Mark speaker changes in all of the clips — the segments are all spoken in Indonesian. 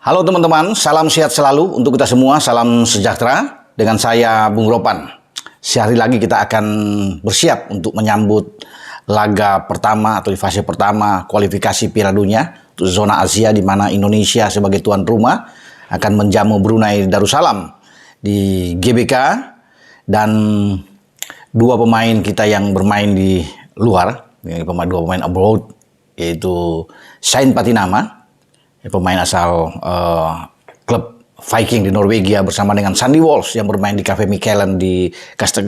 Speaker 1: Halo teman-teman, salam sehat selalu untuk kita semua, salam sejahtera. Dengan saya Bung Ropan. Sehari lagi kita akan bersiap untuk menyambut laga pertama atau di fase pertama kualifikasi Piala Dunia untuk zona Asia, di mana Indonesia sebagai tuan rumah akan menjamu Brunei Darussalam di GBK, dan dua pemain kita yang bermain di luar, dua pemain abroad, yaitu Sain Patinama, pemain asal klub Viking di Norwegia, bersama dengan Sandy Walsh yang bermain di Cafe Mechelen di kasta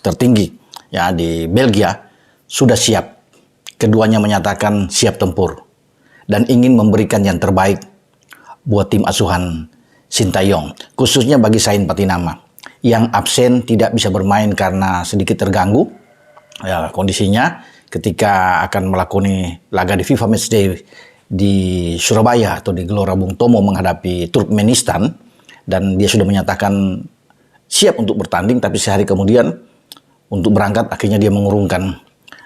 Speaker 1: tertinggi ya di Belgia, sudah siap. Keduanya menyatakan siap tempur dan ingin memberikan yang terbaik buat tim asuhan Sintayong, khususnya bagi Sain Patinama yang absen, tidak bisa bermain karena sedikit terganggu ya, kondisinya ketika akan melakoni laga di FIFA Matchday di Surabaya atau di Gelora Bung Tomo menghadapi Turkmenistan, dan dia sudah menyatakan siap untuk bertanding, tapi sehari kemudian untuk berangkat akhirnya dia mengurungkan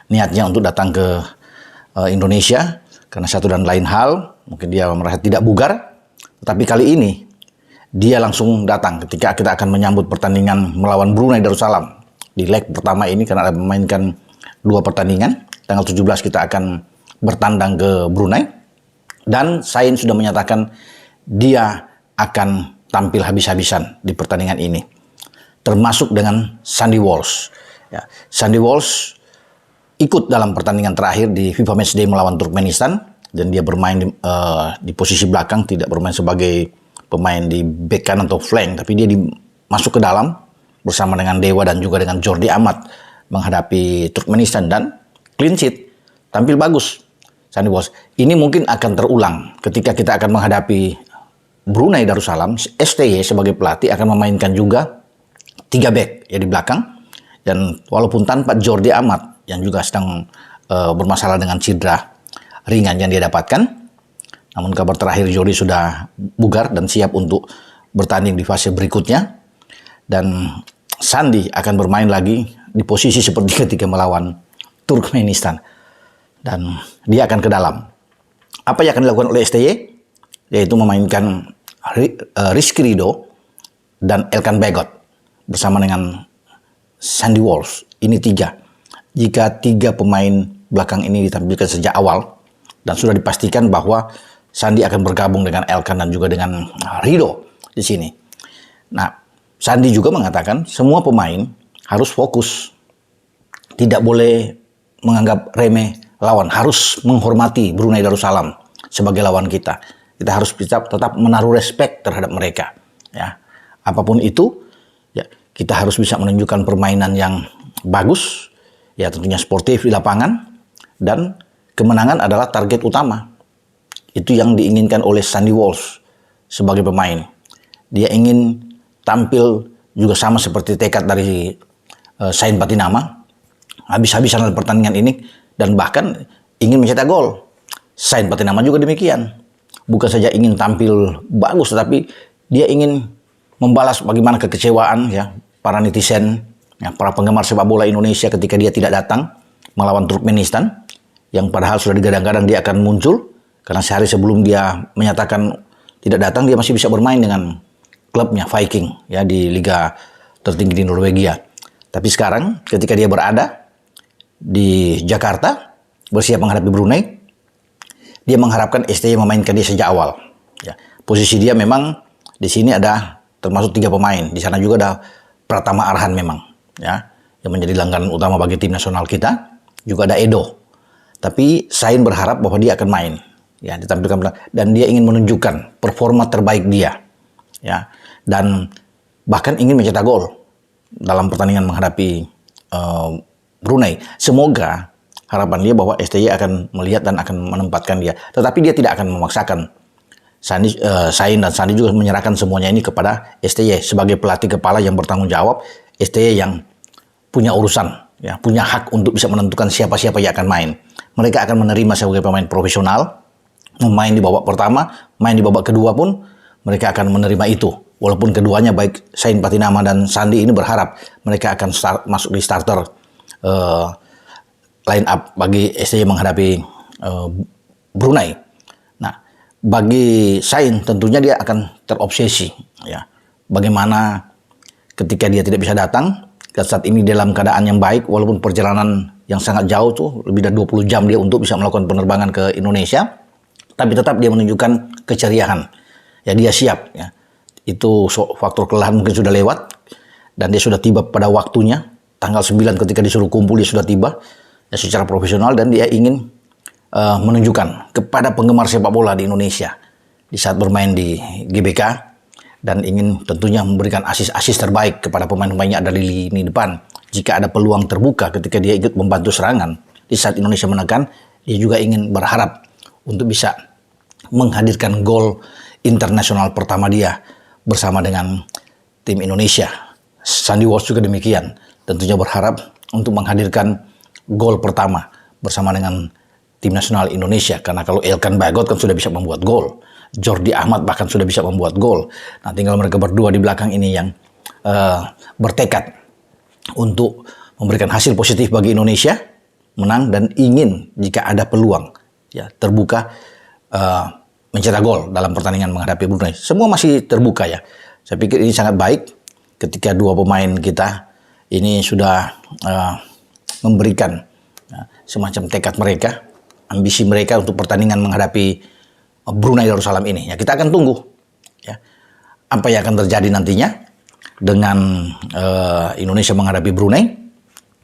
Speaker 1: niatnya untuk datang ke Indonesia karena satu dan lain hal, mungkin dia merasa tidak bugar. Tetapi kali ini dia langsung datang ketika kita akan menyambut pertandingan melawan Brunei Darussalam di leg pertama ini, karena ada memainkan dua pertandingan. Tanggal 17 kita akan bertandang ke Brunei. Dan Sain sudah menyatakan dia akan tampil habis-habisan di pertandingan ini, termasuk dengan Sandy Walsh. Ya, Sandy Walsh ikut dalam pertandingan terakhir di FIFA Matchday melawan Turkmenistan, dan dia bermain di posisi belakang, tidak bermain sebagai pemain di back kanan atau flank, tapi dia masuk ke dalam bersama dengan Dewa dan juga dengan Jordi Amat menghadapi Turkmenistan, dan clean sheet, tampil bagus. Sandy Walsh ini mungkin akan terulang ketika kita akan menghadapi Brunei Darussalam. STY sebagai pelatih akan memainkan juga 3 back ya di belakang, dan walaupun tanpa Jordi Amat yang juga sedang bermasalah dengan cedera ringan yang dia dapatkan, namun kabar terakhir Jordi sudah bugar dan siap untuk bertanding di fase berikutnya, dan Sandy akan bermain lagi di posisi seperti ketika melawan Turkmenistan. Dan dia akan ke dalam. Apa yang akan dilakukan oleh STY? Yaitu memainkan Rizky Ridho dan Elkan Bagot bersama dengan Sandy Walsh. Ini 3. Jika 3 pemain belakang ini ditampilkan sejak awal, dan sudah dipastikan bahwa Sandy akan bergabung dengan Elkan dan juga dengan Ridho di sini. Nah, Sandy juga mengatakan semua pemain harus fokus, tidak boleh menganggap remeh lawan, harus menghormati Brunei Darussalam sebagai lawan kita. Kita harus tetap menaruh respect terhadap mereka. Ya, apapun itu, ya kita harus bisa menunjukkan permainan yang bagus, ya tentunya sportif di lapangan, dan kemenangan adalah target utama. Itu yang diinginkan oleh Sandy Walsh sebagai pemain. Dia ingin tampil juga sama seperti tekad dari Sain Patinama, habis-habisan dalam pertandingan ini, dan bahkan ingin mencetak gol. Sain Patinama juga demikian. Bukan saja ingin tampil bagus, tetapi dia ingin membalas bagaimana kekecewaan ya para netizen, ya, para penggemar sepak bola Indonesia ketika dia tidak datang melawan Turkmenistan, yang padahal sudah digadang-gadang dia akan muncul, karena sehari sebelum dia menyatakan tidak datang, dia masih bisa bermain dengan klubnya Viking ya di liga tertinggi di Norwegia. Tapi sekarang ketika dia berada di Jakarta bersiap menghadapi Brunei, dia mengharapkan STY memainkan dia sejak awal. Ya, posisi dia memang di sini ada termasuk 3 pemain. Di sana juga ada Pratama Arhan memang, ya, yang menjadi langganan utama bagi tim nasional kita. Juga ada Edo. Tapi Sain berharap bahwa dia akan main, ya, ditampilkan, dan dia ingin menunjukkan performa terbaik dia, ya, dan bahkan ingin mencetak gol dalam pertandingan menghadapi Brunei. Semoga harapan dia bahwa STY akan melihat dan akan menempatkan dia. Tetapi dia tidak akan memaksakan. Sain dan Sandy juga menyerahkan semuanya ini kepada STY sebagai pelatih kepala yang bertanggung jawab. STY yang punya urusan, ya, punya hak untuk bisa menentukan siapa-siapa yang akan main. Mereka akan menerima sebagai pemain profesional, main di babak pertama, main di babak kedua pun mereka akan menerima itu. Walaupun keduanya baik Sain Patinama dan Sandy ini berharap mereka akan masuk di starter line up bagi STY menghadapi Brunei. Nah, bagi Sain tentunya dia akan terobsesi ya. Bagaimana ketika dia tidak bisa datang, dan saat ini dalam keadaan yang baik walaupun perjalanan yang sangat jauh tuh lebih dari 20 jam dia untuk bisa melakukan penerbangan ke Indonesia, tapi tetap dia menunjukkan keceriaan. Ya dia siap ya. Itu faktor kelelahan mungkin sudah lewat dan dia sudah tiba pada waktunya. Tanggal 9 ketika disuruh kumpul dia sudah tiba ya, secara profesional, dan dia ingin menunjukkan kepada penggemar sepak bola di Indonesia di saat bermain di GBK, dan ingin tentunya memberikan asis-asis terbaik kepada pemain-pemainnya ada di lini depan. Jika ada peluang terbuka ketika dia ikut membantu serangan di saat Indonesia menekan, dia juga ingin berharap untuk bisa menghadirkan gol internasional pertama dia bersama dengan tim Indonesia. Sandy Walsh juga demikian, tentunya berharap untuk menghadirkan gol pertama bersama dengan tim nasional Indonesia, karena kalau Elkan Bagot kan sudah bisa membuat gol, Jordi Ahmad bahkan sudah bisa membuat gol. Nah, tinggal mereka berdua di belakang ini yang bertekad untuk memberikan hasil positif bagi Indonesia, menang, dan ingin jika ada peluang ya terbuka mencetak gol dalam pertandingan menghadapi Brunei. Semua masih terbuka ya. Saya pikir ini sangat baik ketika dua pemain kita ini sudah memberikan semacam tekad mereka, ambisi mereka untuk pertandingan menghadapi Brunei Darussalam ini. Ya, kita akan tunggu ya apa yang akan terjadi nantinya dengan Indonesia menghadapi Brunei.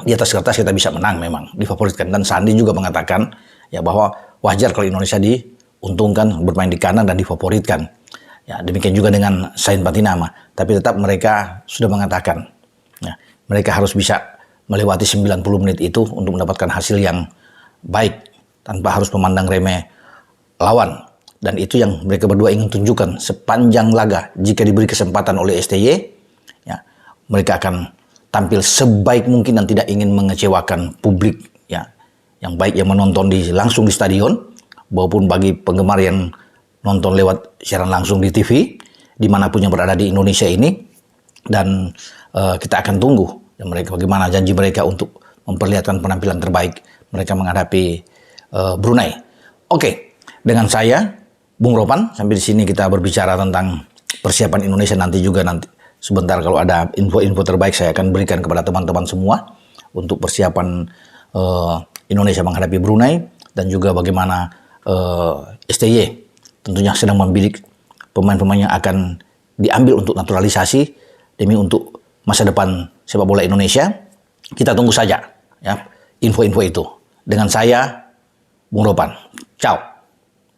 Speaker 1: Di atas kertas kita bisa menang, memang difavoritkan, dan Sandi juga mengatakan ya bahwa wajar kalau Indonesia diuntungkan bermain di kandang dan difavoritkan. Ya, demikian juga dengan Sain Patinama, tapi tetap mereka sudah mengatakan ya, mereka harus bisa melewati 90 menit itu untuk mendapatkan hasil yang baik tanpa harus memandang remeh lawan. Dan itu yang mereka berdua ingin tunjukkan sepanjang laga. Jika diberi kesempatan oleh STY, ya, mereka akan tampil sebaik mungkin dan tidak ingin mengecewakan publik ya, yang baik yang menonton langsung di stadion maupun bagi penggemar yang nonton lewat siaran langsung di TV dimanapun yang berada di Indonesia ini. Dan kita akan tunggu ya, mereka bagaimana janji mereka untuk memperlihatkan penampilan terbaik mereka menghadapi Brunei. Oke, dengan saya Bung Ropan, sampai di sini kita berbicara tentang persiapan Indonesia. Nanti sebentar kalau ada info-info terbaik saya akan berikan kepada teman-teman semua untuk persiapan Indonesia menghadapi Brunei, dan juga bagaimana STY tentunya sedang membidik pemain-pemain yang akan diambil untuk naturalisasi demi untuk masa depan sepak bola Indonesia. Kita tunggu saja ya info-info itu. Dengan saya Bung Ropan. Ciao.